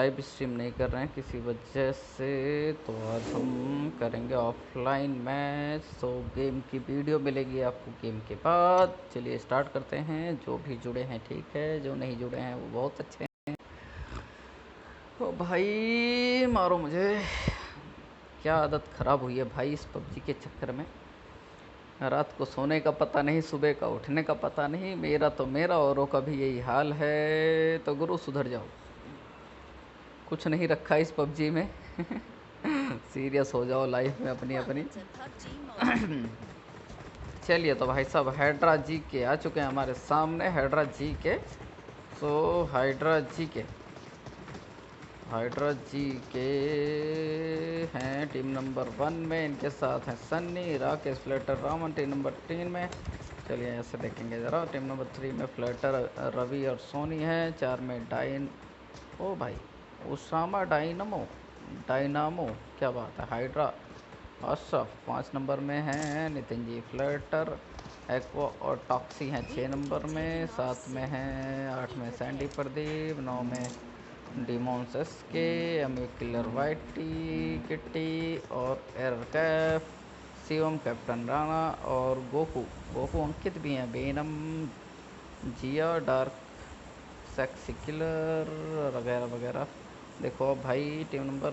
Live stream नहीं कर रहे हैं किसी वजह से, तो आज हम करेंगे ऑफलाइन मैच। तो गेम की वीडियो मिलेगी आपको गेम के बाद। चलिए स्टार्ट करते हैं। जो भी जुड़े हैं ठीक है, जो नहीं जुड़े हैं वो बहुत अच्छे हैं। ओ भाई मारो मुझे, क्या आदत ख़राब हुई है भाई इस पबजी के चक्कर में। रात को सोने का पता नहीं, सुबह का उठने का पता नहीं। मेरा औरों का भी यही हाल है। तो गुरु सुधर जाओ, कुछ नहीं रखा इस पबजी में। सीरियस हो जाओ लाइफ में अपनी अपनी। चलिए तो भाई साहब हाइड्रा जी के आ चुके हैं हमारे सामने। हाइड्रा जी के हाइड्रा जी के हैं टीम नंबर 1 में। इनके साथ हैं Sunny, Rakesh, flatter, Raman team number 3 में। चलिए ऐसे देखेंगे ज़रा। टीम नंबर 3 में फ्लैटर, रवि और सोनी हैं। 4 में ओ भाई उसामा डायनामो, क्या बात है। हाइड्रा अशरफ 5 नंबर में हैं। नितिन जी फ्लैटर, एक्वा और टॉक्सी हैं 6 नंबर में। 7 में हैं, 8 में सैंडी प्रदीप, 9 में डिमोन्स एसके, अमी किलर वाइटी, किट्टी और एरर कैफ, शिवम कैप्टन राणा और गोकू अंकित भी हैं। बेनम, जिया, डार्क सेक्सी किलर वगैरह वगैरह। देखो अब भाई टीम नंबर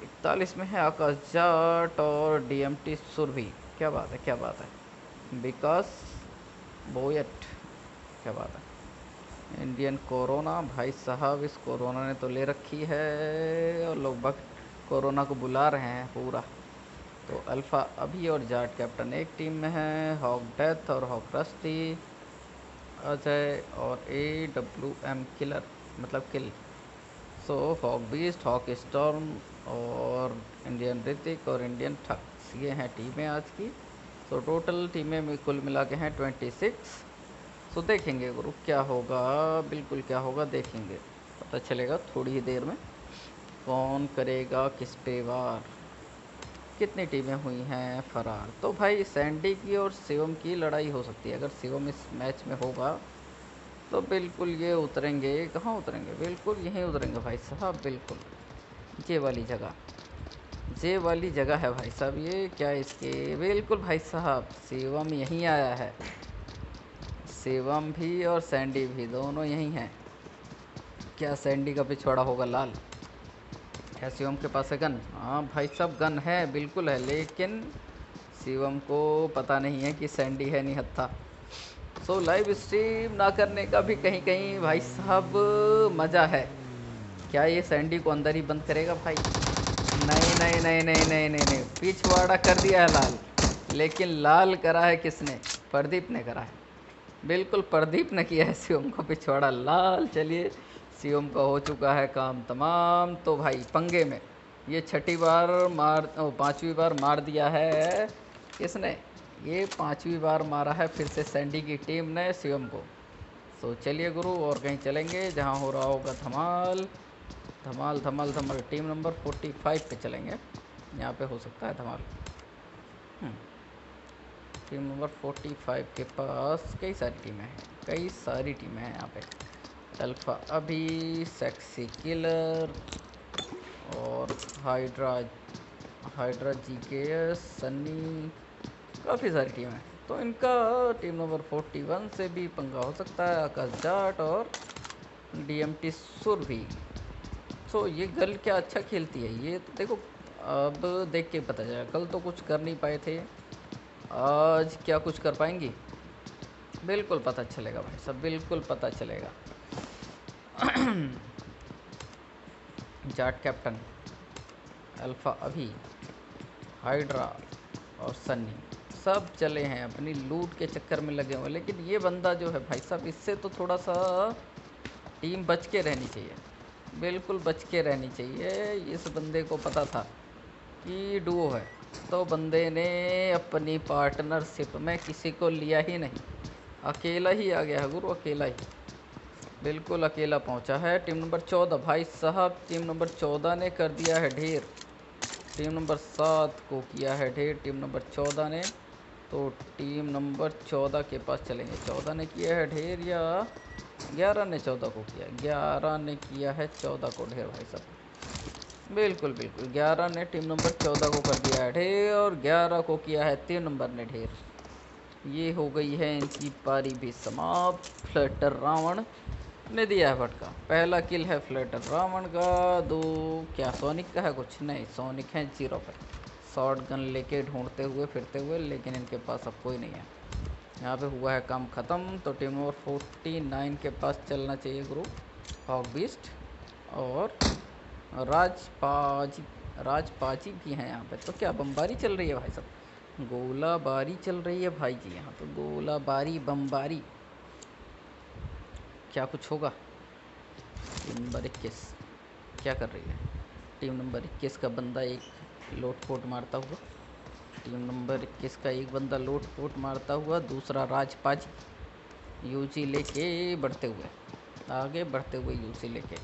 41 में है आकाश जाट और डीएमटी सुरभि। क्या बात है, क्या बात है। विकास बोयट, क्या बात है। इंडियन कोरोना, भाई साहब इस कोरोना ने तो ले रखी है और लोग बक कोरोना को बुला रहे हैं पूरा। तो अल्फ़ा अभी और जाट कैप्टन एक टीम में है। हॉक डेथ और हॉक रस्टी, अजय और AWM किलर मतलब किल। सो हॉक बीस्ट, हॉक स्टॉर्म और इंडियन ऋतिक और इंडियन ठक्स, ये हैं टीमें आज की। सो टोटल टीमें में कुल मिला के हैं 26। सो देखेंगे गुरु क्या होगा, बिल्कुल क्या होगा देखेंगे, पता चलेगा थोड़ी ही देर में कौन करेगा किस पे वार। कितनी टीमें हुई हैं फरार। तो भाई सैंडी की और शिवम की लड़ाई हो सकती है। अगर शिवम इस मैच में होगा तो बिल्कुल ये उतरेंगे। कहाँ उतरेंगे, बिल्कुल यहीं उतरेंगे भाई साहब, बिल्कुल ये वाली जगह है भाई साहब। ये क्या इसके, बिल्कुल भाई साहब शिवम यहीं आया है। शिवम भी और सैंडी भी दोनों यहीं हैं। क्या सैंडी का पिछवाड़ा होगा लाल? क्या शिवम के पास है गन? हाँ भाई साहब गन है, बिल्कुल है, लेकिन शिवम को पता नहीं है कि सैंडी है निहत्था। सो लाइव स्ट्रीम ना करने का भी कहीं कहीं भाई साहब मज़ा है। क्या ये सैंडी को अंदर ही बंद करेगा भाई? नहीं नहीं नहीं नहीं नहीं नहीं नहीं, पिछवाड़ा कर दिया है लाल। लेकिन लाल करा है किसने? प्रदीप ने करा है, बिल्कुल प्रदीप ने किया है शिवम को पिछवाड़ा लाल। चलिए शिवम का हो चुका है काम तमाम। तो भाई पंगे में ये 6ठी बार 5वीं बार मार दिया है किसने? ये 5वीं बार मारा है फिर से सैंडी की टीम ने शिवम को। तो चलिए गुरु और कहीं चलेंगे जहाँ हो रहा होगा धमाल धमाल धमाल धमाल। टीम नंबर 45 पे चलेंगे, यहाँ पे हो सकता है धमाल। टीम नंबर 45 के पास कई सारी टीमें हैं, कई सारी टीमें हैं यहाँ पे। अल्फ़ा अभी, सेक्सी किलर और हाइड्रा GKS, सन्नी, काफ़ी सारी टीम है। तो इनका टीम नंबर 41 से भी पंगा हो सकता है। आकाश जाट और DMT सुर भी। तो ये गर्ल क्या अच्छा खेलती है ये तो देखो, अब देख के पता चला। कल तो कुछ कर नहीं पाए थे, आज क्या कुछ कर पाएंगी? बिल्कुल पता चलेगा भाई सब, बिल्कुल पता चलेगा। जाट कैप्टन, अल्फ़ा अभी, हाइड्रा और सन्नी सब चले हैं अपनी लूट के चक्कर में लगे हुए। लेकिन ये बंदा जो है भाई साहब, इससे तो थोड़ा सा टीम बच के रहनी चाहिए, बिल्कुल बच के रहनी चाहिए। इस बंदे को पता था कि डुओ है, तो बंदे ने अपनी पार्टनरशिप में किसी को लिया ही नहीं, अकेला ही आ गया है गुरु, अकेला ही, बिल्कुल अकेला पहुंचा है। टीम नंबर 14 भाई साहब, टीम नंबर 14 ने कर दिया है ढेर, टीम नंबर 7 को किया है ढेर टीम नंबर 14 ने। तो टीम नंबर 14 के पास चलेंगे। 14 ने किया है ढेर या 11 ने 14 को किया, 11 ने किया है 14 को ढेर भाई साहब। बिल्कुल बिल्कुल 11 ने टीम नंबर 14 को कर दिया है ढेर और 11 को किया है टीम नंबर ने ढेर। ये हो गई है इनकी पारी भी समाप्त। फ्लैटर रावण ने दिया है फटका। पहला किल है फ्लैटर रावण का। दो क्या सोनिक का है? कुछ नहीं, सोनिक है 0 पर। शॉर्ट गन लेके ढूंढते हुए फिरते हुए, लेकिन इनके पास अब कोई नहीं है। यहाँ पे हुआ है काम ख़त्म। तो टीम नंबर 49 के पास चलना चाहिए ग्रुप। हॉक बीस्ट और राजपाजी, राजपाजी भी हैं यहाँ पे। तो क्या बमबारी चल रही है भाई साहब? गोलाबारी चल रही है भाई जी यहाँ तो, गोलाबारी बमबारी। क्या कुछ होगा? टीम नंबर 21 क्या कर रही है? टीम नंबर 21 का बंदा एक लोट पोट मारता हुआ, टीम नंबर 21 का एक बंदा लोट पोट मारता हुआ, दूसरा राजपाजी यूजी लेके बढ़ते हुए, आगे बढ़ते हुए यूजी लेके।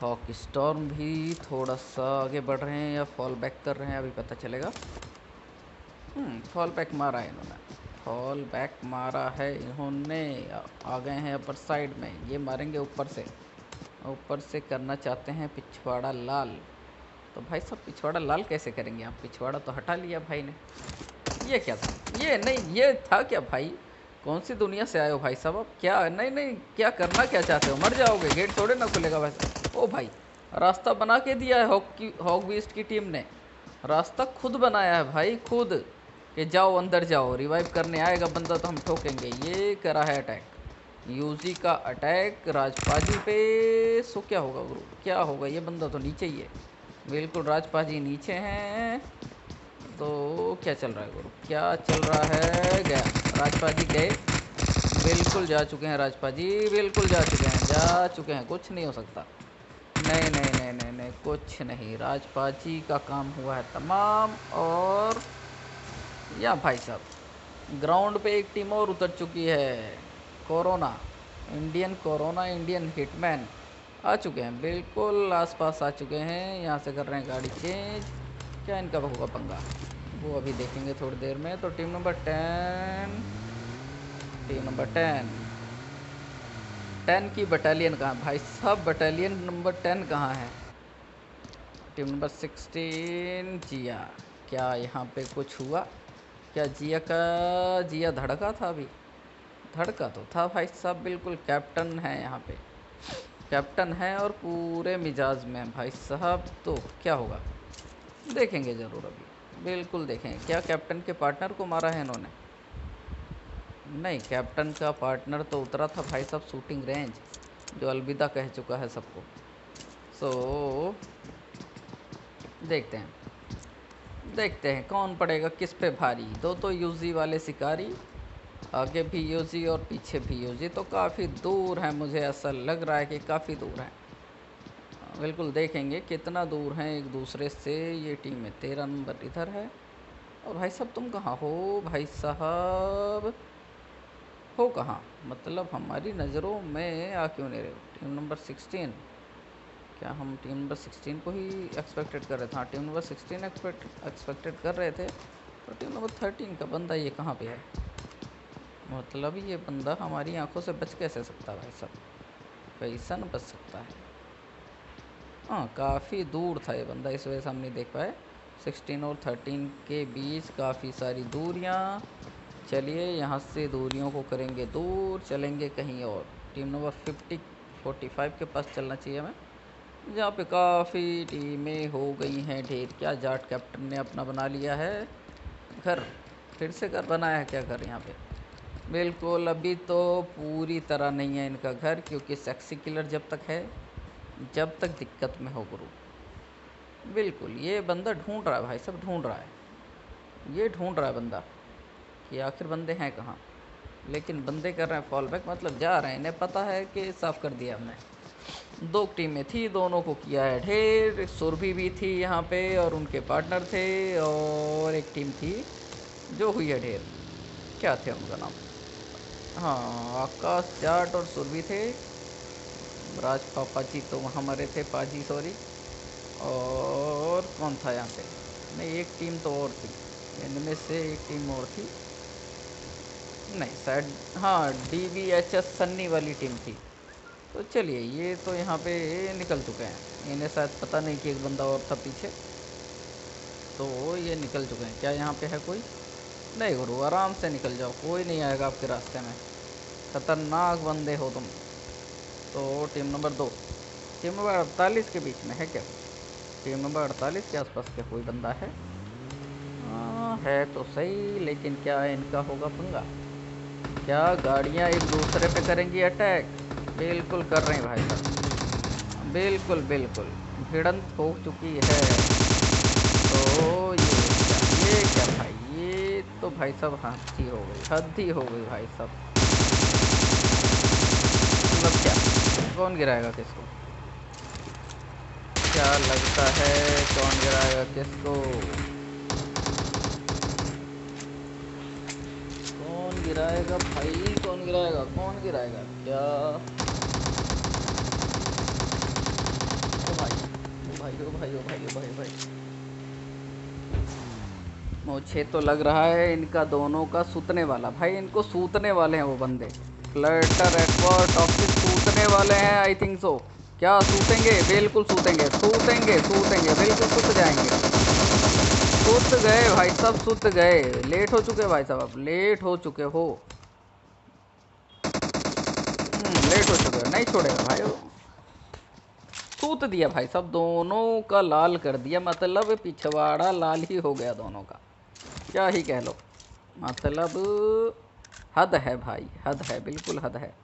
हॉक स्टॉर्म भी थोड़ा सा आगे बढ़ रहे हैं या फॉल बैक कर रहे हैं, अभी पता चलेगा। फॉल बैक मारा है इन्होंने, फॉल बैक मारा है इन्होंने। आ गए हैं अपर साइड में, ये मारेंगे ऊपर से। ऊपर से करना चाहते हैं पिछवाड़ा लाल। तो भाई साहब पिछवाड़ा लाल कैसे करेंगे आप? पिछवाड़ा तो हटा लिया भाई ने। ये क्या था? ये नहीं, ये था क्या भाई? कौन सी दुनिया से आए हो भाई साहब आप? क्या नहीं नहीं, क्या करना क्या चाहते हो? मर जाओगे, गेट थोड़े ना खुलेगा वैसे। ओ भाई, रास्ता बना के दिया है हॉक बीस्ट की टीम ने। रास्ता खुद बनाया है भाई, खुद, कि जाओ अंदर जाओ, रिवाइव करने आएगा बंदा तो हम ठोकेंगे। ये करा है अटैक, यूजी का अटैक राजपाजी पे। सो क्या होगा गुरु, क्या होगा? ये बंदा तो नीचे ही है, बिल्कुल राजपाजी नीचे हैं। तो क्या चल रहा है गुरु, क्या चल रहा है? गया राजपाजी, गए, बिल्कुल जा चुके हैं राजपाजी, बिल्कुल जा चुके हैं, जा चुके हैं। कुछ नहीं हो सकता, नहीं नहीं नहीं नहीं नहीं, कुछ नहीं। राजपाजी का काम हुआ है तमाम। और या भाई साहब ग्राउंड पे एक टीम और उतर चुकी है। Corona, Indian corona, Indian hitman आ चुके हैं, बिल्कुल आसपास आ चुके हैं। यहाँ से कर रहे हैं गाड़ी चेंज। क्या इनका होगा पंगा, वो अभी देखेंगे थोड़ी देर में। तो टीम नंबर 10, टीम नंबर 10 की बटालियन कहाँ भाई साहब? बटालियन नंबर 10 कहाँ है? टीम नंबर 16 जिया। क्या यहाँ पे कुछ हुआ? क्या जिया का, जिया धड़का था अभी? धड़का तो था भाई साहब, बिल्कुल कैप्टन है यहाँ पे, कैप्टन है और पूरे मिजाज में है भाई साहब। तो क्या होगा देखेंगे ज़रूर अभी, बिल्कुल देखेंगे। क्या कैप्टन के पार्टनर को मारा है इन्होंने? नहीं, कैप्टन का पार्टनर तो उतरा था भाई साहब शूटिंग रेंज, जो अलविदा कह चुका है सबको। सो देखते हैं, देखते हैं कौन पड़ेगा किस पे भारी। दो तो यूजी वाले शिकारी, आगे भी यूजी और पीछे भी यूजी, तो काफ़ी दूर है, मुझे ऐसा लग रहा है कि काफ़ी दूर है। बिल्कुल देखेंगे कितना दूर हैं एक दूसरे से ये टीमें। 13 नंबर इधर है। और भाई साहब तुम कहाँ हो भाई साहब? हो कहाँ, मतलब हमारी नज़रों में आ क्यों नहीं रहे हो? टीम नंबर 16, क्या हम टीम नंबर 16 को ही एक्सपेक्टेड कर रहे थे? हाँ, टीम नंबर 16 एक्सपेक्टेड कर रहे थे। तो टीम नंबर 13 का बंदा ये कहाँ पे है? मतलब ये बंदा हमारी आंखों से बच कैसे सकता है भाई साहब? कैसा न बच सकता है? हाँ, काफ़ी दूर था ये बंदा, इस वजह से हम नहीं देख पाए। 16 और 13 के बीच काफ़ी सारी दूरियाँ। चलिए यहाँ से दूरियों को करेंगे दूर, चलेंगे कहीं और। टीम नंबर 45 के पास चलना चाहिए हमें, जहाँ पे काफ़ी टीमें हो गई हैं ढेर। क्या जाट कैप्टन ने अपना बना लिया है घर, फिर से घर बनाया है क्या घर यहाँ पे? बिल्कुल अभी तो पूरी तरह नहीं है इनका घर, क्योंकि सेक्सी किलर जब तक है, जब तक दिक्कत में हो गुरु। बिल्कुल ये बंदा ढूंढ रहा है भाई, सब ढूंढ रहा है, ये ढूंढ रहा है बंदा कि आखिर बंदे हैं कहाँ। लेकिन बंदे कर रहे हैं फॉल बैक, मतलब जा रहे हैं, इन्हें पता है कि साफ़ कर दिया हमने। दो टीमें थी, दोनों को किया है ढेर। सुरभि भी थी यहाँ पे और उनके पार्टनर थे, और एक टीम थी जो हुई है ढेर। क्या थे उनका नाम? हाँ, आकाश जाट और सुरभि थे। राज पापा जी तो वहाँ मरे थे, पाजी सॉरी। और कौन था यहाँ पे? नहीं, एक टीम तो और थी, इनमें से एक टीम और थी, नहीं शायद, हाँ DBHS सन्नी वाली टीम थी। तो चलिए ये तो यहाँ पे निकल चुके हैं, इन्हें शायद पता नहीं कि एक बंदा और था पीछे, तो ये निकल चुके हैं। क्या यहाँ पे है कोई? नहीं गुरु, आराम से निकल जाओ, कोई नहीं आएगा आपके रास्ते में। खतरनाक बंदे हो तुम। तो टीम नंबर 2 टीम नंबर 48 के बीच में है क्या? टीम नंबर 48 के आसपास क्या कोई बंदा है? है तो सही, लेकिन क्या इनका होगा पंगा? क्या गाड़ियाँ एक दूसरे पे करेंगी अटैक? बिल्कुल कर रहे हैं भाई साहब, बिल्कुल बिल्कुल भिड़ंत हो चुकी है। तो ये क्या भाई, ये तो भाई साहब हद ही हो गई, हद ही हो गई भाई साहब। मतलब क्या, कौन गिराएगा किसको? क्या लगता है कौन गिराएगा किसको? कौन गिराएगा भाई, कौन गिराएगा, कौन गिराएगा क्या? ओ भाई ओ भाई ओ भाई ओ भाई ओ भाई भाई, मुझे तो लग रहा है इनका दोनों का सूतने वाला। भाई इनको सूतने वाले हैं वो बंदे, फ्लटर एक्वा टॉक्सिक सूतने वाले हैं आई थिंक सो। क्या सूतेंगे? बिल्कुल सूतेंगे सूतेंगे सूतेंगे, बिल्कुल सूत जाएंगे। सूत गए भाई साहब, सूत गए। लेट हो चुके भाई साहब, अब लेट हो चुके हो। लेट हो चुके हो, नहीं छोड़ेगा भाई वो। सूत दिया भाई साहब, दोनों का लाल कर दिया, मतलब पिछवाड़ा लाल ही हो गया दोनों का। क्या ही कह लो, मतलब हद है भाई, हद है, बिल्कुल हद है।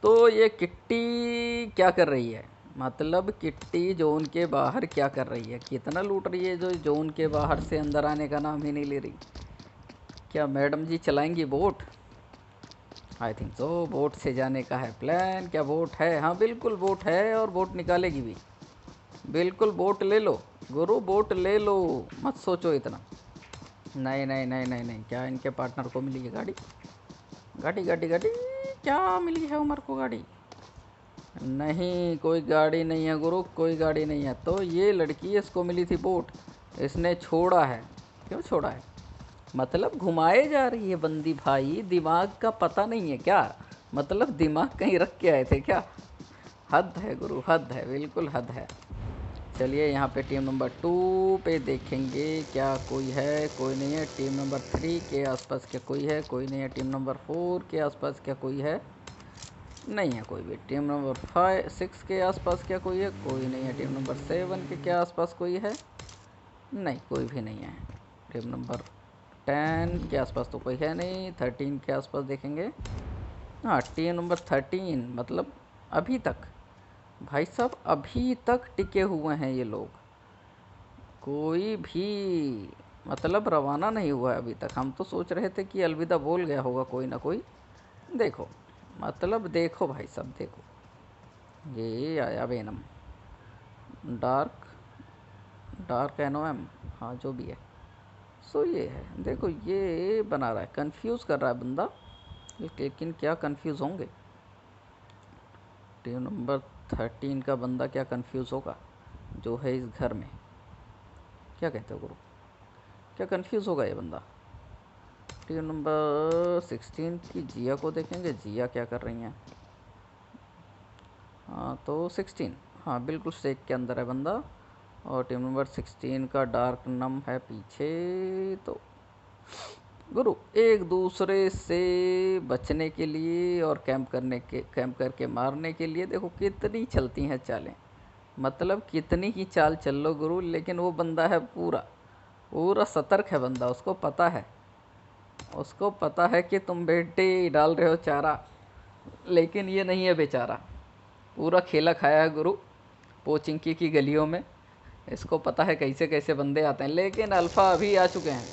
तो ये किट्टी क्या कर रही है? मतलब किट्टी जोन के बाहर क्या कर रही है? कितना लूट रही है, जो जोन के बाहर से अंदर आने का नाम ही नहीं ले रही। क्या मैडम जी चलाएंगी boat? I think so boat से जाने का है प्लान। क्या बोट है? हाँ बिल्कुल बोट है, और बोट निकालेगी भी। बिल्कुल बोट ले लो गुरु, बोट ले लो, मत सोचो इतना। नहीं नहीं नहीं नहीं नहीं, क्या इनके पार्टनर को मिली है गाड़ी? गाड़ी गाड़ी गाड़ी, क्या मिली है उमर को गाड़ी? नहीं कोई गाड़ी नहीं है गुरु, कोई गाड़ी नहीं है। तो ये लड़की, इसको मिली थी बोट, इसने छोड़ा है। क्यों छोड़ा है? मतलब घुमाए जा रही है बंदी भाई, दिमाग का पता नहीं है क्या? मतलब दिमाग कहीं रख के आए थे क्या? हद है गुरु, हद है, बिल्कुल हद है। चलिए यहाँ पे टीम नंबर 2 पे देखेंगे क्या कोई है? कोई नहीं है। टीम नंबर 3 के आसपास क्या कोई है? कोई नहीं है। टीम नंबर 4 के आसपास क्या कोई है? नहीं है कोई भी। टीम नंबर 6 के आसपास क्या कोई है? कोई नहीं है। टीम नंबर 7 के क्या आसपास कोई है? नहीं कोई भी नहीं है। टीम नंबर 10 के आसपास तो कोई है नहीं। 13 के आसपास देखेंगे। हाँ टीम नंबर 13, मतलब अभी तक भाई साहब, अभी तक टिके हुए हैं ये लोग। कोई भी मतलब रवाना नहीं हुआ है अभी तक। हम तो सोच रहे थे कि अलविदा बोल गया होगा कोई ना कोई। देखो मतलब देखो भाई साहब, देखो ये आया वेनम, डार्क डार्क एनओएम, हाँ जो भी है। सो ये है, देखो ये बना रहा है, कंफ्यूज कर रहा है बंदा, लेकिन क्या कंफ्यूज होंगे? टीम नंबर 13 का बंदा क्या कंफ्यूज होगा जो है इस घर में? क्या कहते हो गुरु, क्या कंफ्यूज होगा ये बंदा? टीम नंबर 16 की जिया को देखेंगे, जिया क्या कर रही हैं? हाँ तो 16, हाँ बिल्कुल स्टेक के अंदर है बंदा। और टीम नंबर 16 का डार्क नम है पीछे। तो गुरु एक दूसरे से बचने के लिए और कैंप करके मारने के लिए देखो कितनी चलती हैं चालें। मतलब कितनी ही चाल चल लो गुरु, लेकिन वो बंदा है पूरा पूरा सतर्क है बंदा। उसको पता है, उसको पता है कि तुम बेटे डाल रहे हो चारा, लेकिन ये नहीं है बेचारा। पूरा खेला खाया है गुरु पोचिंकी की गलियों में। इसको पता है कैसे कैसे बंदे आते हैं। लेकिन अल्फ़ा अभी आ चुके हैं,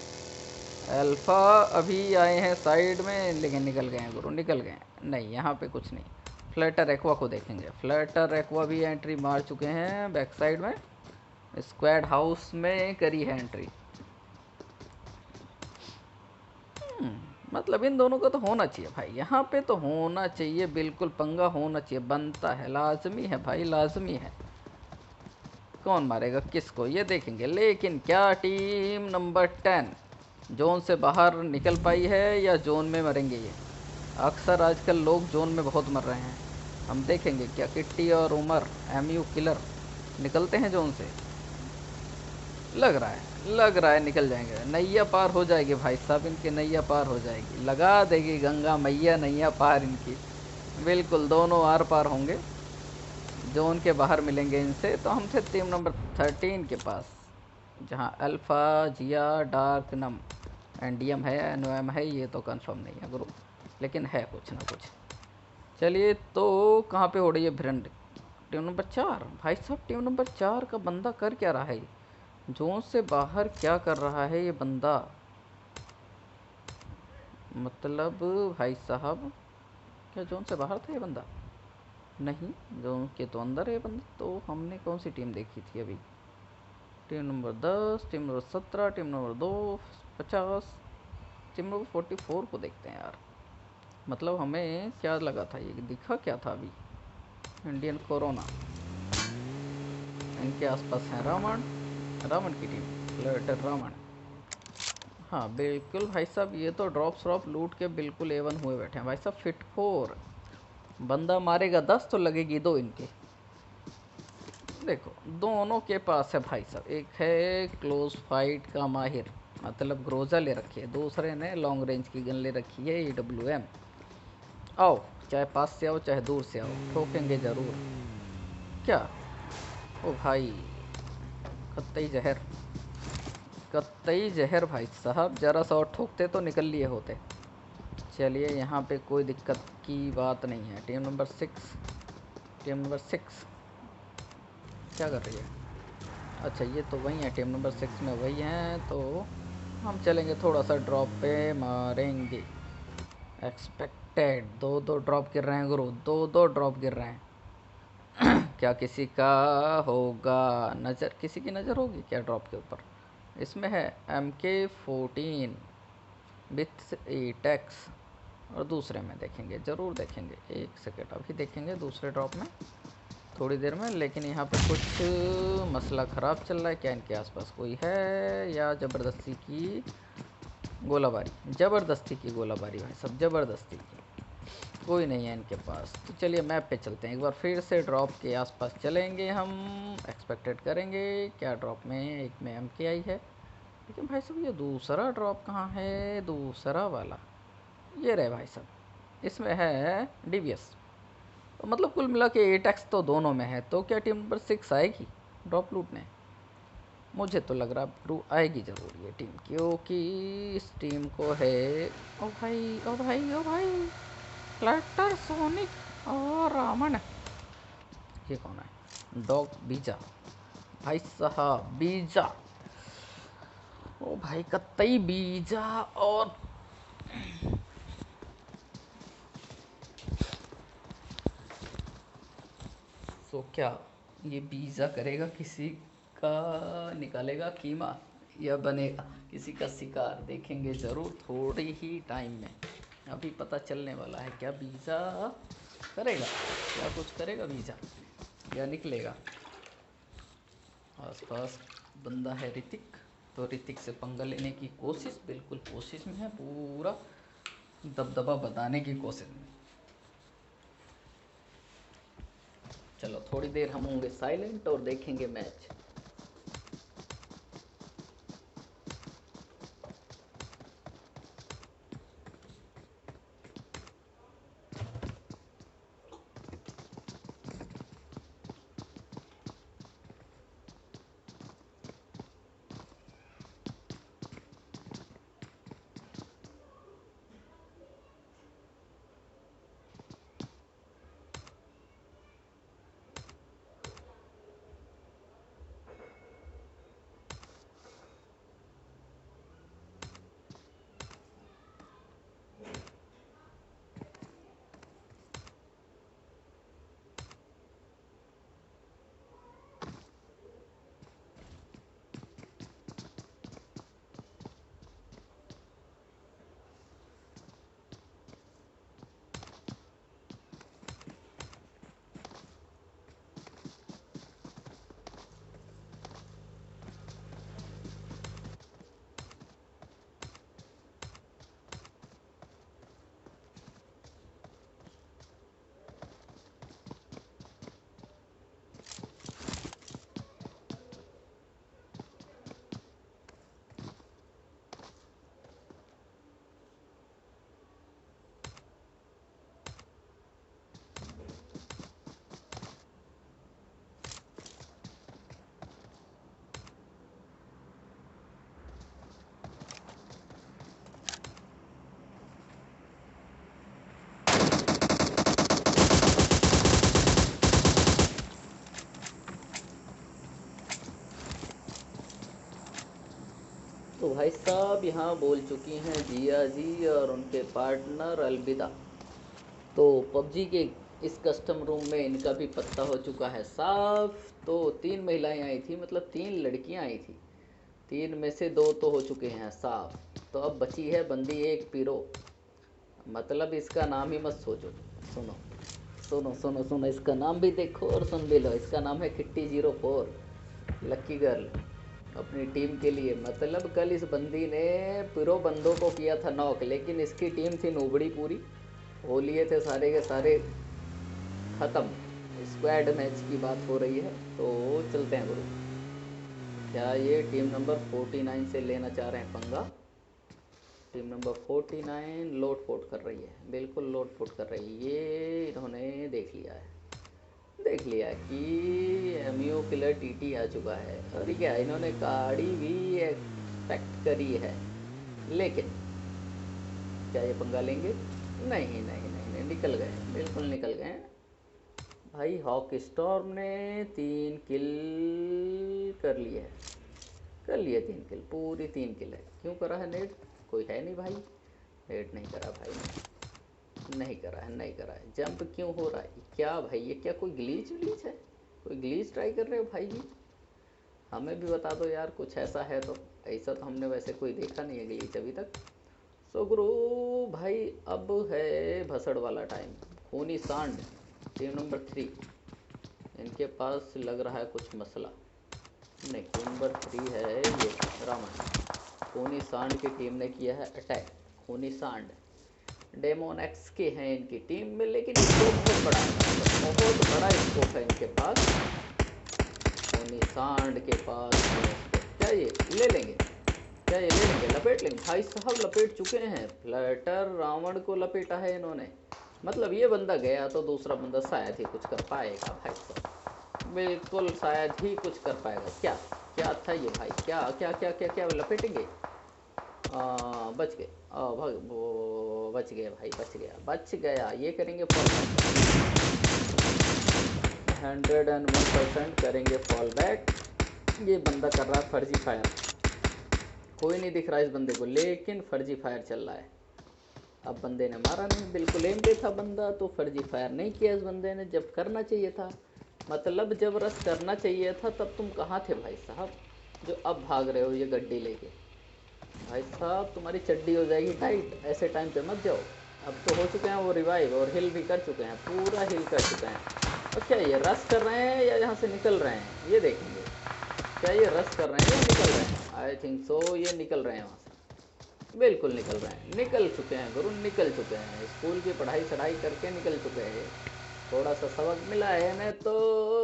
अल्फ़ा अभी आए हैं साइड में, लेकिन निकल गए हैं गुरु, निकल गए हैं। नहीं यहाँ पे कुछ नहीं। फ्लैटर एक्वा को देखेंगे, फ्लैटर एक्वा भी एंट्री मार चुके हैं बैक साइड में, स्क्वाड हाउस में करी है एंट्री। मतलब इन दोनों का तो होना चाहिए भाई, यहाँ पे तो होना चाहिए, बिल्कुल पंगा होना चाहिए, बनता है, लाजमी है भाई, लाजमी है। कौन मारेगा किसको ये देखेंगे। लेकिन क्या टीम नंबर 10 जोन से बाहर निकल पाई है या जोन में मरेंगे ये? अक्सर आजकल लोग जोन में बहुत मर रहे हैं। हम देखेंगे क्या किट्टी और उमर एमयू किलर निकलते हैं जोन से। लग रहा है निकल जाएंगे। नैया पार हो जाएगी भाई साहब इनकी, नैया पार हो जाएगी, लगा देगी गंगा मैया नैया पार इनकी। बिल्कुल दोनों आर पार होंगे, जोन के बाहर मिलेंगे इनसे। तो हम थे टीम नंबर 13 के पास, जहाँ अल्फ़ा जिया डार्क नम एंडियम है एनओएम है, ये तो कंफर्म नहीं है गुरु, लेकिन है कुछ ना कुछ। चलिए तो कहाँ पे हो रही है भिरंड? टीम नंबर 4 भाई साहब, टीम नंबर 4 का बंदा कर क्या रहा है? जोन से बाहर क्या कर रहा है ये बंदा? मतलब भाई साहब, क्या जोन से बाहर था ये बंदा? नहीं, जोन के तो अंदर है ये बंदा। तो हमने कौन सी टीम देखी थी अभी? Team number 10, team number 17, team number 2 50, team number 44 को देखते हैं यार। मतलब हमें क्या लगा था, ये दिखा क्या था अभी? इंडियन कोरोना, इनके आसपास है रावण, रावण की टीम फ्लर्टर रावण। हाँ बिल्कुल भाई साहब, ये तो ड्रॉप श्रॉप लूट के बिल्कुल एवन हुए बैठे हैं भाई साहब। फिट 4 बंदा मारेगा 10 तो लगेगी 2 इनके। देखो दोनों के पास है भाई साहब, एक है क्लोज फाइट का माहिर, मतलब ग्रोजा ले रखी है, दूसरे ने लॉन्ग रेंज की गन ले रखी है EWM। आओ, चाहे पास से आओ चाहे दूर से आओ, ठोकेंगे ज़रूर। क्या? ओ भाई, कत्तई जहर, कत्तई जहर भाई साहब, ज़रा सा और ठोकते तो निकल लिए होते। चलिए यहाँ पे कोई दिक्कत की बात नहीं है। टीम नंबर 6, टीम नंबर 6 क्या कर रही है? अच्छा ये तो वही है, टीम नंबर 6 में वही हैं। तो हम चलेंगे थोड़ा सा ड्रॉप पे मारेंगे। एक्सपेक्टेड दो दो ड्रॉप गिर रहे हैं गुरु, दो दो ड्रॉप गिर रहे हैं। क्या किसी का होगा नज़र, किसी की नज़र होगी क्या ड्रॉप के ऊपर? इसमें है MK14 विथ एटेक्स, और दूसरे में देखेंगे, ज़रूर देखेंगे। एक सेकेंड, अभी देखेंगे दूसरे ड्रॉप में थोड़ी देर में। लेकिन यहाँ पे कुछ मसला ख़राब चल रहा है क्या? इनके आसपास कोई है या ज़बरदस्ती की गोलाबारी? ज़बरदस्ती की गोलाबारी भाई सब, ज़बरदस्ती की। कोई नहीं है इनके पास। तो चलिए मैप पे चलते हैं, एक बार फिर से ड्रॉप के आसपास चलेंगे हम। एक्सपेक्टेड करेंगे क्या ड्रॉप में, एक में MK आई है। लेकिन भाई साहब ये दूसरा ड्रॉप कहाँ है? दूसरा वाला ये रहे भाई साहब, इसमें है DBS। तो मतलब कुल मिला के 8x तो दोनों में है। तो क्या टीम नंबर 6 आएगी ड्रॉप लूटने? मुझे तो लग रहा ब्रू आएगी ज़रूर ये टीम, क्योंकि इस टीम को है। ओ भाई ओ भाई ओ भाई, फ्लैटर सोनिक और रामन। ये कौन है? डॉग बीजा भाई साहब, बीजा। ओ भाई कतई बीजा। और तो क्या ये बीजा करेगा किसी का, निकालेगा कीमा, या बनेगा किसी का शिकार? देखेंगे ज़रूर थोड़ी ही टाइम में, अभी पता चलने वाला है। क्या बीजा करेगा, क्या कुछ करेगा बीजा, या निकलेगा? आसपास बंदा है ऋतिक, तो ऋतिक से पंगा लेने की कोशिश, बिल्कुल कोशिश में है, पूरा दबदबा बताने की कोशिश में। चलो थोड़ी देर हम होंगे साइलेंट और देखेंगे मैच। तो भाई साहब यहाँ बोल चुकी हैं जिया जी और उनके पार्टनर अलविदा। तो पबजी के इस कस्टम रूम में इनका भी पत्ता हो चुका है साफ। तो 3 महिलाएं आई थी, मतलब 3 लड़कियां आई थी। 3 में से 2 तो हो चुके हैं साफ। तो अब बची है बंदी एक पीरो। मतलब इसका नाम ही मत सोचो। सुनो सुनो सुनो सुनो, इसका नाम भी देखो और सुन भी लो। इसका नाम है किट्टी 04, लक्की गर्ल। अपनी टीम के लिए, मतलब कल इस बंदी ने पिरो बंदों को किया था नॉक, लेकिन इसकी टीम थी नूबड़ी पूरी। हो लिए थे सारे के सारे ख़त्म। स्क्वाड मैच की बात हो रही है, तो चलते हैं गुरु। क्या ये टीम नंबर 49 से लेना चाह रहे हैं पंगा? टीम नंबर 49 लोट पोट कर रही है, बिल्कुल लोट पोट कर रही है। ये इन्होंने देख लिया है, देख लिया कि एमयू किलर टीटी आ चुका है। और क्या इन्होंने गाड़ी भी एक्सपेक्ट करी है, लेकिन क्या ये पंगा लेंगे? नहीं नहीं नहीं नहीं, निकल गए, बिल्कुल निकल गए भाई। हॉक स्टॉर्म ने 3 किल कर लिए है, कर लिए 3 किल, पूरी 3 किल है। क्यों करा है नेट? कोई है नहीं भाई, नेट नहीं करा भाई ने, नहीं करा है, नहीं करा है। जंप क्यों हो रहा है? क्या भाई ये क्या कोई ग्लीच व्लीच है? कोई ग्लीच ट्राई कर रहे हो भाई जी? हमें भी बता दो यार, कुछ ऐसा है तो। ऐसा तो हमने वैसे कोई देखा नहीं है ग्लीच अभी तक। सो गुरु भाई, अब है भसड़ वाला टाइम। खूनी सांड टीम नंबर 3, इनके पास लग रहा है कुछ मसला। नहीं, टीम नंबर 3 है ये रामन। खूनी सांड की टीम ने किया है अटैक। खूनी सांड डेमोन एक्स के हैं इनकी टीम में, लेकिन स्कोप बहुत बड़ा है, बहुत बड़ा स्कोप है इनके पास। खूनी सांड के पास क्या ये ले लेंगे? क्या ये ले लेंगे? लपेट लेंगे भाई साहब, लपेट चुके हैं। फ्लैटर रावण को लपेटा है इन्होंने। मतलब ये बंदा गया तो दूसरा बंदा शायद ही कुछ कर पाएगा भाई साहब, बिल्कुल शायद ही कुछ कर पाएगा। क्या क्या था ये भाई? क्या क्या क्या क्या क्या लपेटेंगे? बच गए। भाग वो बच गए भाई, बच गया, बच गया। ये करेंगे फॉल, 101% करेंगे फॉल बैक। ये बंदा कर रहा है फर्जी फायर, कोई नहीं दिख रहा इस बंदे को, लेकिन फर्जी फायर चल रहा है। अब बंदे ने मारा नहीं, बिल्कुल एम पे था बंदा, तो फर्जी फायर नहीं किया इस बंदे ने जब करना चाहिए था। मतलब जब रश करना चाहिए था तब तुम कहाँ थे भाई साहब, जो अब भाग रहे हो ये गड्डी लेके? भाई साहब तुम्हारी चड्डी हो जाएगी टाइट, ऐसे टाइम पे मत जाओ। अब तो हो चुके हैं वो रिवाइव, और हिल भी कर चुके हैं, पूरा हिल कर चुके हैं। और क्या ये रश कर रहे हैं या यहाँ से निकल रहे हैं, ये देखेंगे। क्या ये रश कर रहे हैं या निकल रहे हैं? आई थिंक सो ये निकल रहे हैं वहाँ से, बिल्कुल निकल रहे हैं, निकल चुके हैं गुरु, निकल चुके हैं। स्कूल की पढ़ाई चढ़ाई करके निकल चुके हैं। थोड़ा सा सबक मिला है इन्हें, तो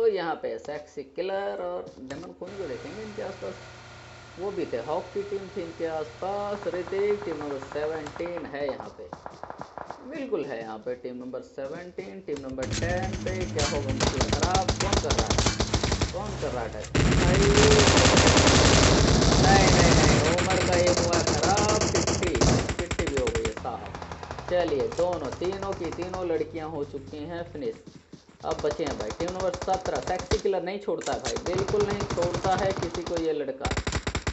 यहाँ पे सेक्सी किलर और डेमन खूनी को देखेंगे इनके आसपास। वो भी थे, हॉक की टीम थी इनके आसपास। ऋतिक टीम नंबर 17 है यहाँ पे, बिल्कुल है यहाँ पे टीम नंबर 17। टीम नंबर 10 पे क्या होगा मसला खराब? कौन कर रहा है, कौन कर रहा है भाई? नहीं नहीं नहीं, उमर का ये हुआ खराब। चिट्ठी चिट्ठी भी हो गई है साहब। चलिए दोनों तीनों की तीनों लड़कियां हो चुकी हैं फिनिश। अब बचे हैं भाई टीम नंबर 17। सेक्सी किलर नहीं छोड़ता है भाई, बिल्कुल नहीं छोड़ता है किसी को ये लड़का।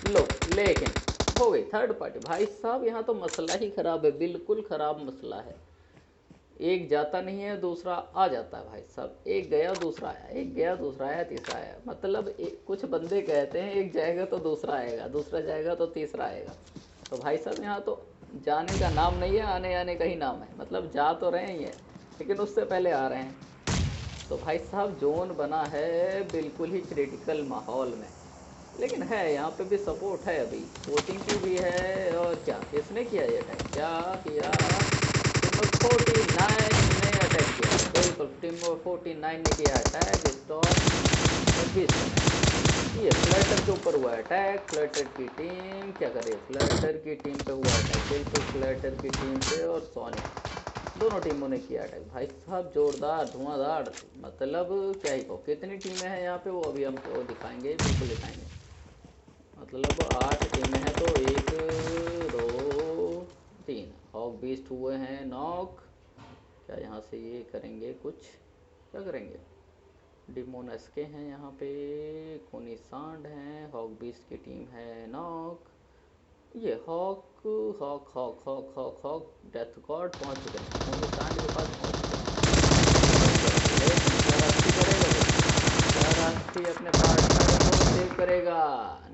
लो, लेकिन हो गई थर्ड पार्टी भाई साहब। यहाँ तो मसला ही खराब है, बिल्कुल खराब मसला है। एक जाता नहीं है, दूसरा आ जाता है भाई साहब। एक गया दूसरा आया, एक गया दूसरा आया, तीसरा आया। मतलब कुछ बंदे कहते हैं एक जाएगा तो दूसरा आएगा, दूसरा जाएगा तो तीसरा आएगा। तो भाई साहब यहाँ तो जाने का नाम नहीं है, आने आने का ही नाम है। मतलब जा तो रहे ही हैं, लेकिन उससे पहले आ रहे हैं। तो भाई साहब जोन बना है बिल्कुल ही क्रिटिकल माहौल में, लेकिन है यहाँ पे भी सपोर्ट है अभी, कोचिंग की भी है। और क्या किसने किया ये अटैक? क्या किया? टीम 49 ने अटैक किया, बिल्कुल टीम 49 ने किया अटैक। स्टॉप ये फ्लैटर के ऊपर हुआ अटैक। फ्लैटर की टीम क्या करे? फ्लैटर की टीम पे हुआ अटैक, बिल्कुल फ्लैटर की टीम पे। और सोनिया, दोनों टीमों ने किया अटैक भाई साहब, जोरदार धुआंधार। मतलब क्या ही कहो, कितनी टीमें हैं यहाँ पे वो अभी हमको दिखाएंगे, बिल्कुल दिखाएंगे। मतलब 8 टीमें हैं, तो 1 2 3 हॉक बीस्ट हुए हैं नॉक। क्या यहाँ से ये करेंगे कुछ? क्या करेंगे? डिमोनस के हैं यहाँ पे, खूनी सांड हैं, हॉक बीस्ट की टीम है नॉक। ये hawk hawk hawk hawk hawk hawk death god पहुंच चुके हैं, खूनी सांड के पास पहुंच चुके हैं। लेकिन क्या रास्ती करेगा वो, क्या रास्ती अपने पार्टनर को सेव करेगा?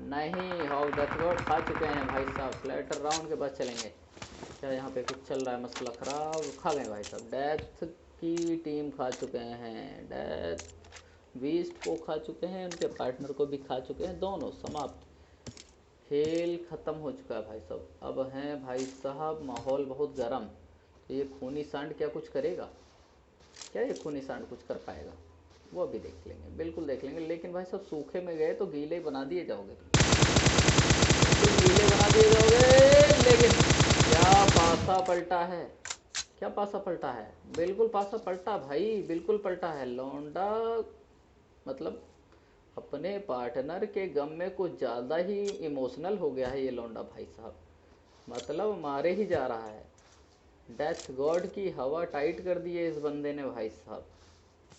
नहीं, हॉक डेथ गॉड खा चुके हैं भाई साहब, फ्लैटर राउंड के बाद चलेंगे। क्या यहाँ पे कुछ चल रहा है मसला ख़राब? खा गए भाई साहब, डेथ की टीम खा चुके हैं, डेथ बीस्ट को खा चुके हैं, उनके पार्टनर को भी खा चुके हैं, दोनों समाप्त। खेल ख़त्म हो चुका है भाई साहब। अब हैं भाई साहब माहौल बहुत गर्म। तो ये खूनी सांड क्या कुछ करेगा? क्या ये खूनी सांड कुछ कर पाएगा? वो अभी देख लेंगे, बिल्कुल देख लेंगे। लेकिन भाई साहब सूखे में गए तो गीले ही बना दिए जाओगे तुम, बिल्कुल गीले बना दिए जाओगे। लेकिन क्या पासा पलटा है, क्या पासा पलटा है, बिल्कुल पासा पलटा भाई, बिल्कुल पलटा है लौंडा। मतलब अपने पार्टनर के गम में कुछ ज़्यादा ही इमोशनल हो गया है ये लौंडा भाई साहब, मतलब मारे ही जा रहा है। डेथ गॉड की हवा टाइट कर दी है इस बंदे ने भाई साहब,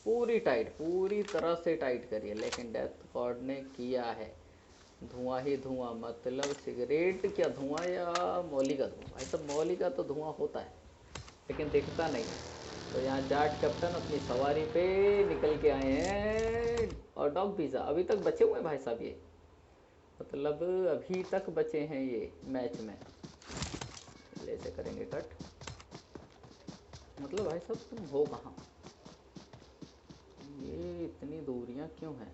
पूरी टाइट, पूरी तरह से टाइट करी है। लेकिन डेथ गॉड ने किया है धुआं ही धुआं, मतलब सिगरेट क्या धुआं या मौली का धुआं? भाई साहब मौली का तो धुआं होता है लेकिन दिखता नहीं। तो यहाँ जाट कैप्टन अपनी सवारी पे निकल के आए हैं। और डॉग पिज़्ज़ा अभी तक बचे हुए हैं भाई साहब ये, मतलब अभी तक बचे हैं ये मैच में। ले से करेंगे कट, मतलब भाई साहब तुम हो कहाँ? ये इतनी दूरियां क्यों हैं?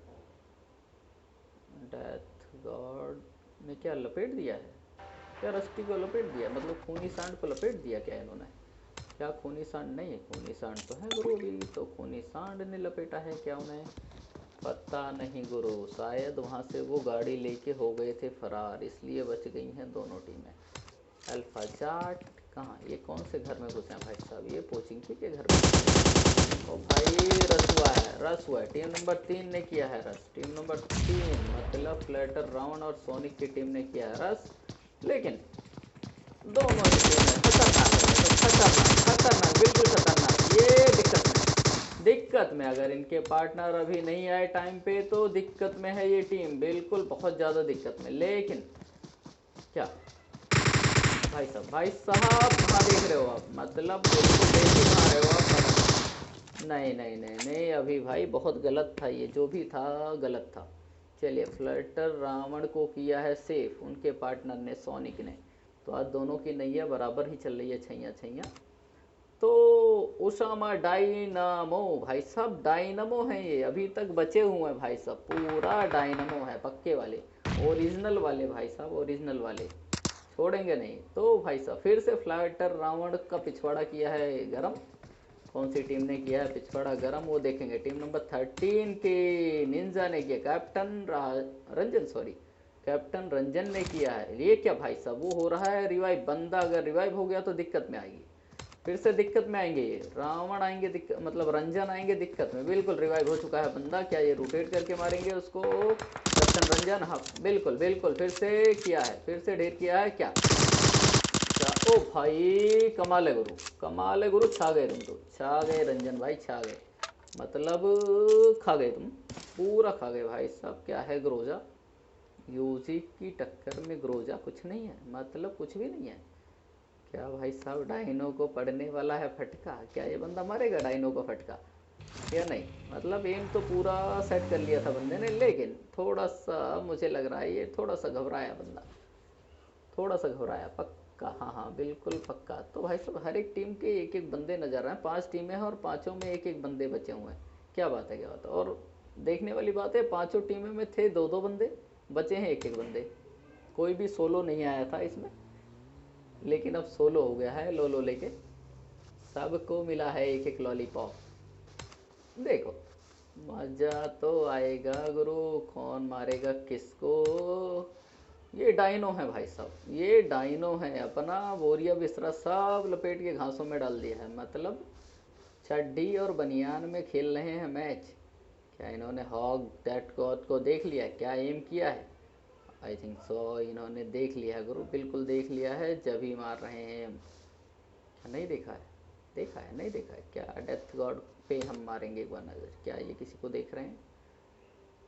डेथ गॉड ने क्या लपेट दिया है? क्या रस्टी को लपेट दिया, मतलब खूनी सांड को लपेट दिया क्या इन्होंने? क्या खूनी सांड नहीं है? खूनी सांड तो है गुरु, अभी तो खूनी सांड ने लपेटा है क्या उन्हें? पता नहीं गुरु, शायद वहाँ से वो गाड़ी लेके हो गए थे फरार, इसलिए बच गई हैं दोनों टीमें। अल्फा चाट कहाँ, ये कौन से घर में घुसे हैं भाई साहब? ये पोचिंकी के घर में। ओ भाई रस हुआ है, रस हुआ है। टीम नंबर 3 ने किया है रस, टीम नंबर 3 मतलब फ्लैटर राउंड और सोनिक की टीम ने किया है रस। लेकिन दोनों ही टीमें खतरनाक है, तो खतरनाक खतरनाक बिल्कुल खतरनाक। ये दिक्कत में, दिक्कत में अगर इनके पार्टनर अभी नहीं आए टाइम पे तो दिक्कत में है ये टीम, बिल्कुल बहुत ज़्यादा दिक्कत में। लेकिन क्या भाई साहब, भाई साहब कहाँ देख रहे हो आप, मतलब बिल्कुल देख ही कहाँ रहे हो आप? नहीं नहीं नहीं नहीं, अभी भाई बहुत गलत था ये, जो भी था गलत था। चलिए फ्लटर रावण को किया है सेफ उनके पार्टनर ने, सोनिक ने। तो आज दोनों की नैया बराबर ही चल रही है, छैया छैया। तो उसामा डायनामो भाई साहब, डायनामो हैं ये, अभी तक बचे हुए हैं भाई साहब, पूरा डायनामो है, पक्के वाले, ओरिजिनल वाले भाई साहब, ओरिजिनल वाले, छोड़ेंगे नहीं। तो भाई साहब फिर से फ्लाइटर रावण का पिछवाड़ा किया है गरम। कौन सी टीम ने किया है पिछवाड़ा गरम वो देखेंगे। टीम नंबर 13 के निंजा ने किया, captain Ranjan, sorry captain Ranjan ने किया है। ये क्या भाई साहब, वो हो रहा है रिवाइव, बंदा अगर रिवाइव हो गया तो दिक्कत में आएगी, फिर से दिक्कत में आएंगे ये रावण आएंगे दिक्कत, मतलब रंजन आएंगे दिक्कत में। बिल्कुल रिवाइव हो चुका है बंदा, क्या ये रोटेट करके मारेंगे उसको? कैप्टन रंजन, हाँ बिल्कुल बिल्कुल, फिर से किया है, फिर से ढेर किया है क्या? क्या ओ भाई, कमाल है गुरु, कमाल है गुरु, छा गए तुम, तो छा गए रंजन भाई, छा गए, मतलब खा गए तुम, पूरा खा गए भाई साहब। क्या है ग्रोजा, यूजी की टक्कर में ग्रोजा कुछ नहीं है, मतलब कुछ भी नहीं है। क्या भाई साहब डाइनो को पड़ने वाला है फटका, क्या ये बंदा मरेगा डाइनो को फटका या नहीं? मतलब एम तो पूरा सेट कर लिया था बंदे ने, लेकिन थोड़ा सा मुझे लग रहा है ये थोड़ा सा घबराया बंदा, थोड़ा सा घबराया पक्का, हाँ हाँ बिल्कुल पक्का। तो भाई साहब हर एक टीम के एक एक बंदे नजर रहे हैं, 5 टीमें हैं और पांचों में एक एक बंदे बचे हुए हैं। क्या बात है, क्या बात है। और देखने वाली बात है, पांचों टीमों में थे दो दो बंदे, बचे हैं एक एक बंदे, कोई भी सोलो नहीं आया था इसमें, लेकिन अब सोलो हो गया है लोलो लेके, सबको मिला है एक एक लॉलीपॉप। देखो मजा तो आएगा गुरु, कौन मारेगा किसको? ये डाइनो है भाई साहब, ये डाइनो है, अपना बोरिया बिस्तरा सब लपेट के घासों में डाल दिया है, मतलब चड्डी और बनियान में खेल रहे हैं मैच। क्या इन्होंने हॉग डेट गॉड को देख लिया, क्या एम किया है? आई थिंक सो इन्होंने देख लिया है गुरु, बिल्कुल देख लिया है, जब ही मार रहे हैं। क्या नहीं देखा है? देखा है, नहीं देखा है क्या? डेथ गॉड पे हम मारेंगे एक बार नज़र, क्या ये किसी को देख रहे हैं?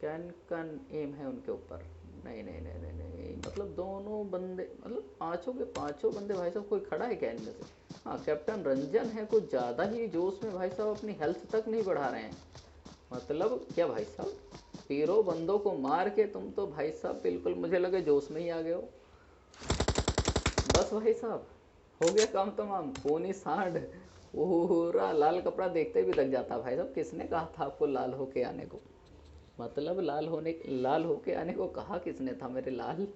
कैन एम है उनके ऊपर? नहीं नहीं नहीं नहीं नहीं, मतलब दोनों बंदे, मतलब पांचों के पांचों बंदे भाई साहब, कोई खड़ा है क्या इनमें से? हाँ, कैप्टन रंजन है, कुछ ज़्यादा ही जोश में भाई साहब, अपनी हेल्थ तक नहीं बढ़ा रहे हैं। मतलब क्या भाई साहब, तीनों बंदों को मार के तुम तो भाई साहब बिल्कुल मुझे लगे जोश में ही आ गए हो। बस भाई साहब, हो गया काम तमाम, खूनी सांड। पूरा लाल कपड़ा देखते भी लग जाता भाई साहब। किसने कहा था आपको लाल होके आने को? मतलब लाल होके आने को कहा किसने था मेरे लाल?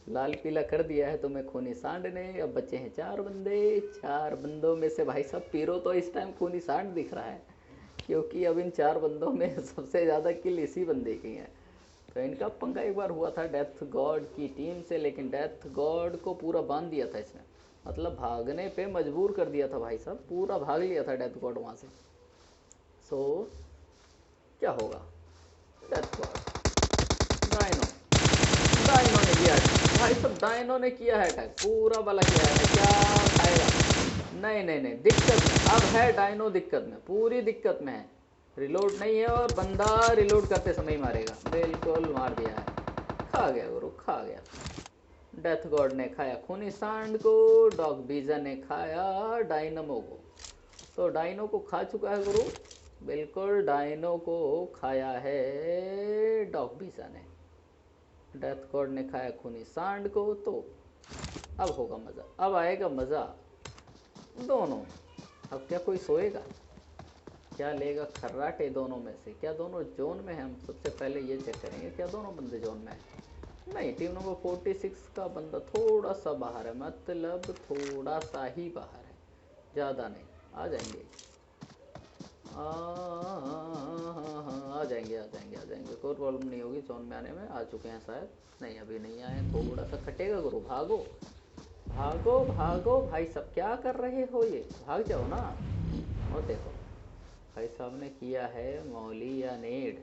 लाल पीला कर दिया है तुम्हें खूनी सांड ने। अब बचे हैं 4 बंदे। 4 बंदों में से भाई साहब पीरो तो इस टाइम खूनी सांड दिख रहा है, क्योंकि अब इन 4 बंदों में सबसे ज़्यादा किल इसी बंदे की हैं। तो इनका पंगा एक बार हुआ था डेथ गॉड की टीम से, लेकिन डेथ गॉड को पूरा बांध दिया था इसने। मतलब भागने पे मजबूर कर दिया था भाई साहब, पूरा भाग लिया था डेथ गॉड वहाँ से। सो क्या होगा? डेथ गॉड, डायनो, डायनो ने किया अटैक भाई साहब, डायनो ने किया है अटैक, पूरा वाला किया है। क्या खाएगा? नहीं नहीं नहीं, दिक्कत में अब है डायनो, दिक्कत में, पूरी दिक्कत में है। रिलोड नहीं है और बंदा रिलोड करते समय ही मारेगा। बिल्कुल मार दिया है, खा गया गुरु, खा गया। डेथ गॉड ने खाया खूनी सांड को, डॉग बीजा ने खाया डायनमो को। तो डायनो को खा चुका है गुरु, बिल्कुल डायनो को खाया है डॉग बीजा ने। डेथ गॉड ने खाया खूनी सांड को। तो अब होगा मज़ा, अब आएगा मज़ा दोनों। अब क्या कोई सोएगा? क्या लेगा खर्राटे दोनों में से? क्या दोनों जोन में हैं? हम सबसे पहले ये चेक करेंगे, क्या दोनों बंदे जोन में हैं? नहीं, टीम नंबर 46 का बंदा थोड़ा सा बाहर है, मतलब थोड़ा सा ही बाहर है, ज़्यादा नहीं। आ जाएंगे, आ जाएंगे, आ जाएंगे, आ जाएंगे, कोई प्रॉब्लम नहीं होगी जोन में आने में। आ चुके हैं शायद, नहीं अभी नहीं आए, थोड़ा सा कटेगा गुरु। भागो भागो भागो भाई साहब, क्या कर रहे हो? ये भाग जाओ ना। और देखो भाई साहब ने किया है मौली या नेड।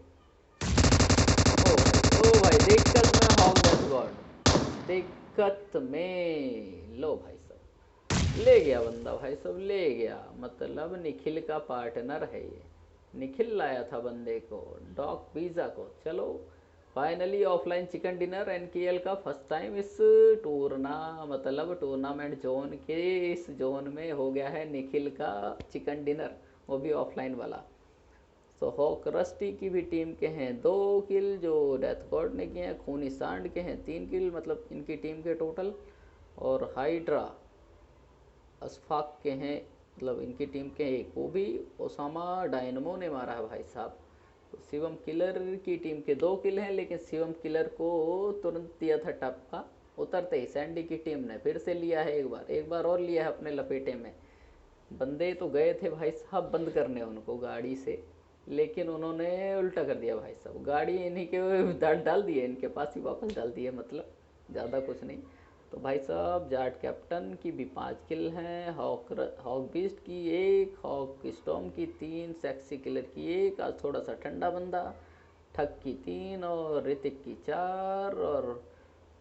ओ भाई, ओ भाई, दिक्कत में हॉग डेथ गॉड, दिक्कत में। लो भाई साहब, ले गया बंदा भाई साहब, ले गया। मतलब निखिल का पार्टनर है ये, निखिल लाया था बंदे को, डॉग पिज़्ज़ा को। चलो फाइनली ऑफलाइन चिकन डिनर एनकेएल का फर्स्ट टाइम इस टूर्नामेंट जोन के इस जोन में हो गया है निखिल का चिकन डिनर, वो भी ऑफलाइन वाला। सो हॉक रस्टी की भी टीम के हैं 2 किल, जो डेथ गॉड ने किए हैं। खूनी सांड के हैं 3 किल, मतलब इनकी टीम के टोटल। और हाइड्रा अशफाक के हैं, मतलब इनकी टीम के एक। वो भी ओसामा डायनमो ने मारा है भाई साहब। तो शिवम किलर की टीम के 2 किल हैं, लेकिन शिवम किलर को तुरंत दिया था टप्पा उतरते ही। सैंडी की टीम ने फिर से लिया है, एक बार और लिया है अपने लपेटे में। बंदे तो गए थे भाई साहब बंद करने उनको गाड़ी से, लेकिन उन्होंने उल्टा कर दिया भाई साहब, गाड़ी इन्हीं के डाल दिए, इनके पास ही वापस डाल दिए, मतलब ज़्यादा कुछ नहीं। तो भाई साहब जाट कैप्टन की भी 5 किल हैं, हॉक बीस्ट की 1, हॉक स्टॉर्म की 3, सेक्सी किलर की 1, आज थोड़ा सा ठंडा बंदा, ठग की 3 और ऋतिक की 4, और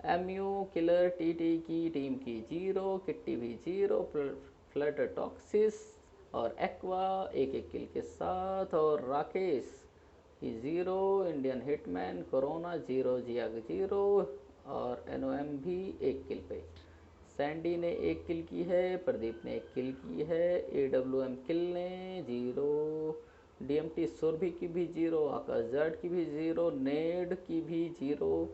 एमयू किलर टीटी की टीम की 0, किट्टी भी 0, फ्लटर टॉक्सिस और एक्वा एक एक किल के साथ, और राकेश की 0, इंडियन हिटमैन कोरोना 0, जियाग 0, और एनओएम भी 1 किल पे। सैंडी ने 1 किल की है, प्रदीप ने 1 किल की है, एडब्ल्यूएम किल ने 0, डीएमटी सुरभि की भी 0, आकाश जाट की भी 0, नेड की भी 0,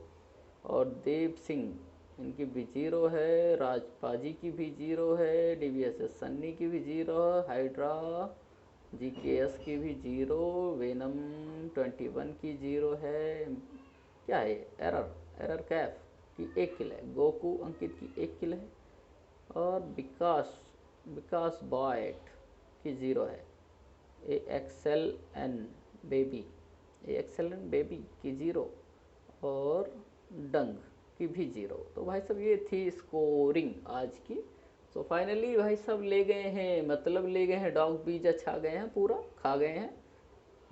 और देव सिंह इनकी भी 0 है, राजपाजी की भी 0 है, डीवीएसएस सन्नी की भी 0 है, हाइड्रा जीकेएस की भी 0, वेनम 21 की 0 है। क्या है एरर, एरर कैफ की 1 किल है, गोकू अंकित की 1 किल है, और विकास विकास बॉयट की 0 है, ए एक्सेल एन बेबी, ए एक्सेल एन बेबी की 0, और डंग की भी 0। तो भाई साहब ये थी स्कोरिंग आज की। तो फाइनली भाई साहब ले गए हैं, मतलब ले गए हैं, डॉग बीज छा गए हैं, पूरा खा गए हैं,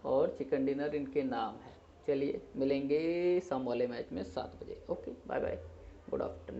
और चिकन डिनर इनके नाम है। चलिए मिलेंगे शाम वाले मैच में 7 बजे। Okay bye bye, good afternoon.